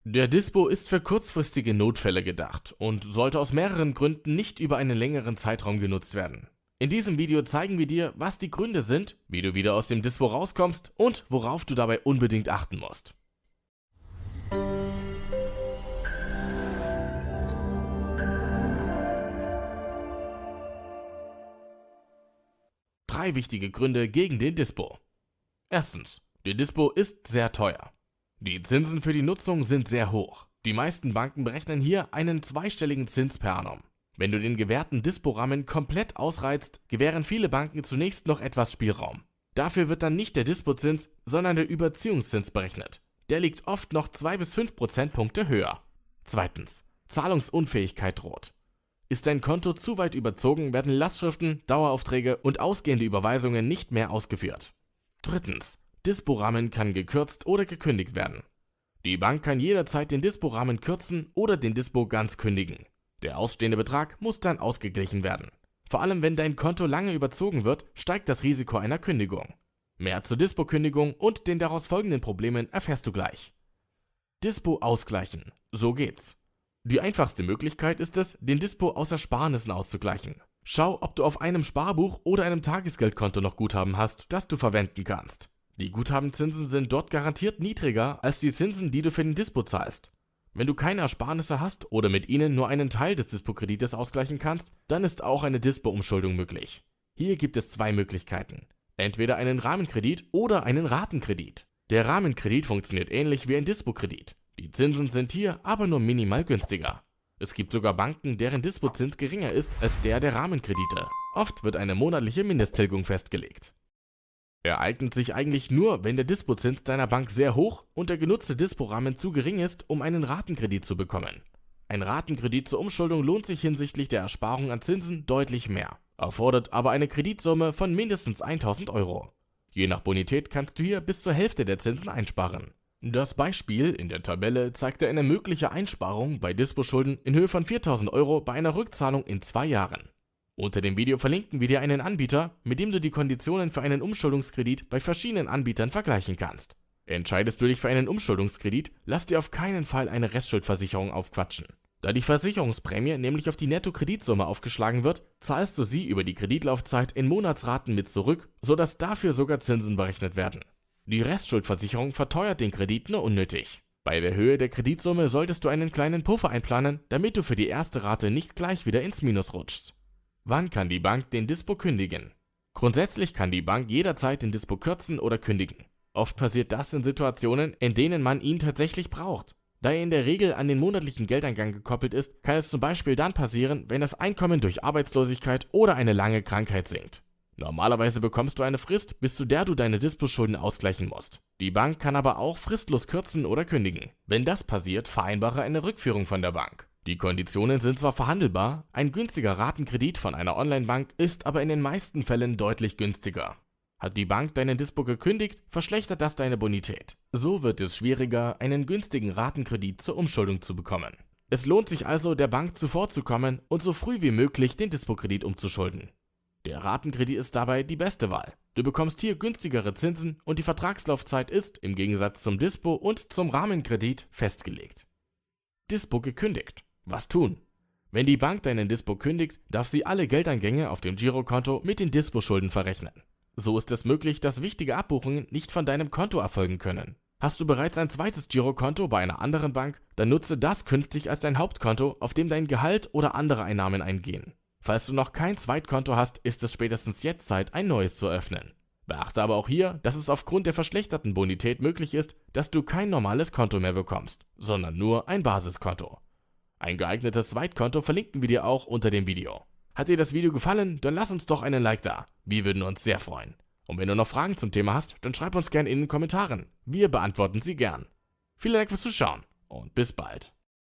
Der Dispo ist für kurzfristige Notfälle gedacht und sollte aus mehreren Gründen nicht über einen längeren Zeitraum genutzt werden. In diesem Video zeigen wir dir, was die Gründe sind, wie du wieder aus dem Dispo rauskommst und worauf du dabei unbedingt achten musst. Drei wichtige Gründe gegen den Dispo. Erstens, der Dispo ist sehr teuer. Die Zinsen für die Nutzung sind sehr hoch. Die meisten Banken berechnen hier einen zweistelligen Zins per annum. Wenn du den gewährten Dispo-Rahmen komplett ausreizt, gewähren viele Banken zunächst noch etwas Spielraum. Dafür wird dann nicht der Dispo-Zins, sondern der Überziehungszins berechnet. Der liegt oft noch 2 bis 5 Prozentpunkte höher. Zweitens, Zahlungsunfähigkeit droht. Ist dein Konto zu weit überzogen, werden Lastschriften, Daueraufträge und ausgehende Überweisungen nicht mehr ausgeführt. Drittens, Dispo-Rahmen kann gekürzt oder gekündigt werden. Die Bank kann jederzeit den Dispo-Rahmen kürzen oder den Dispo ganz kündigen. Der ausstehende Betrag muss dann ausgeglichen werden. Vor allem wenn dein Konto lange überzogen wird, steigt das Risiko einer Kündigung. Mehr zur Dispo-Kündigung und den daraus folgenden Problemen erfährst du gleich. Dispo ausgleichen. So geht's. Die einfachste Möglichkeit ist es, den Dispo aus Ersparnissen auszugleichen. Schau, ob du auf einem Sparbuch oder einem Tagesgeldkonto noch Guthaben hast, das du verwenden kannst. Die Guthabenzinsen sind dort garantiert niedriger als die Zinsen, die du für den Dispo zahlst. Wenn du keine Ersparnisse hast oder mit ihnen nur einen Teil des Dispo-Kredites ausgleichen kannst, dann ist auch eine Dispo-Umschuldung möglich. Hier gibt es zwei Möglichkeiten. Entweder einen Rahmenkredit oder einen Ratenkredit. Der Rahmenkredit funktioniert ähnlich wie ein Dispo-Kredit. Die Zinsen sind hier aber nur minimal günstiger. Es gibt sogar Banken, deren Dispozins geringer ist als der Rahmenkredite. Oft wird eine monatliche Mindesttilgung festgelegt. Er eignet sich eigentlich nur, wenn der Dispozins deiner Bank sehr hoch und der genutzte Dispo-Rahmen zu gering ist, um einen Ratenkredit zu bekommen. Ein Ratenkredit zur Umschuldung lohnt sich hinsichtlich der Ersparung an Zinsen deutlich mehr, erfordert aber eine Kreditsumme von mindestens 1.000 Euro. Je nach Bonität kannst du hier bis zur Hälfte der Zinsen einsparen. Das Beispiel in der Tabelle zeigte eine mögliche Einsparung bei Dispo-Schulden in Höhe von 4.000 Euro bei einer Rückzahlung in 2 Jahren. Unter dem Video verlinken wir dir einen Anbieter, mit dem du die Konditionen für einen Umschuldungskredit bei verschiedenen Anbietern vergleichen kannst. Entscheidest du dich für einen Umschuldungskredit, lass dir auf keinen Fall eine Restschuldversicherung aufquatschen. Da die Versicherungsprämie nämlich auf die Nettokreditsumme aufgeschlagen wird, zahlst du sie über die Kreditlaufzeit in Monatsraten mit zurück, sodass dafür sogar Zinsen berechnet werden. Die Restschuldversicherung verteuert den Kredit nur unnötig. Bei der Höhe der Kreditsumme solltest du einen kleinen Puffer einplanen, damit du für die erste Rate nicht gleich wieder ins Minus rutschst. Wann kann die Bank den Dispo kündigen? Grundsätzlich kann die Bank jederzeit den Dispo kürzen oder kündigen. Oft passiert das in Situationen, in denen man ihn tatsächlich braucht. Da er in der Regel an den monatlichen Geldeingang gekoppelt ist, kann es zum Beispiel dann passieren, wenn das Einkommen durch Arbeitslosigkeit oder eine lange Krankheit sinkt. Normalerweise bekommst du eine Frist, bis zu der du deine Dispo-Schulden ausgleichen musst. Die Bank kann aber auch fristlos kürzen oder kündigen. Wenn das passiert, vereinbare eine Rückführung von der Bank. Die Konditionen sind zwar verhandelbar, ein günstiger Ratenkredit von einer Online-Bank ist aber in den meisten Fällen deutlich günstiger. Hat die Bank deinen Dispo gekündigt, verschlechtert das deine Bonität. So wird es schwieriger, einen günstigen Ratenkredit zur Umschuldung zu bekommen. Es lohnt sich also, der Bank zuvorzukommen und so früh wie möglich den Dispo-Kredit umzuschulden. Der Ratenkredit ist dabei die beste Wahl. Du bekommst hier günstigere Zinsen und die Vertragslaufzeit ist, im Gegensatz zum Dispo und zum Rahmenkredit, festgelegt. Dispo gekündigt. Was tun? Wenn die Bank deinen Dispo kündigt, darf sie alle Geldeingänge auf dem Girokonto mit den Dispo-Schulden verrechnen. So ist es möglich, dass wichtige Abbuchungen nicht von deinem Konto erfolgen können. Hast du bereits ein zweites Girokonto bei einer anderen Bank, dann nutze das künftig als dein Hauptkonto, auf dem dein Gehalt oder andere Einnahmen eingehen. Falls du noch kein Zweitkonto hast, ist es spätestens jetzt Zeit, ein neues zu eröffnen. Beachte aber auch hier, dass es aufgrund der verschlechterten Bonität möglich ist, dass du kein normales Konto mehr bekommst, sondern nur ein Basiskonto. Ein geeignetes Zweitkonto verlinken wir dir auch unter dem Video. Hat dir das Video gefallen, dann lass uns doch einen Like da. Wir würden uns sehr freuen. Und wenn du noch Fragen zum Thema hast, dann schreib uns gerne in den Kommentaren. Wir beantworten sie gern. Vielen Dank fürs Zuschauen und bis bald.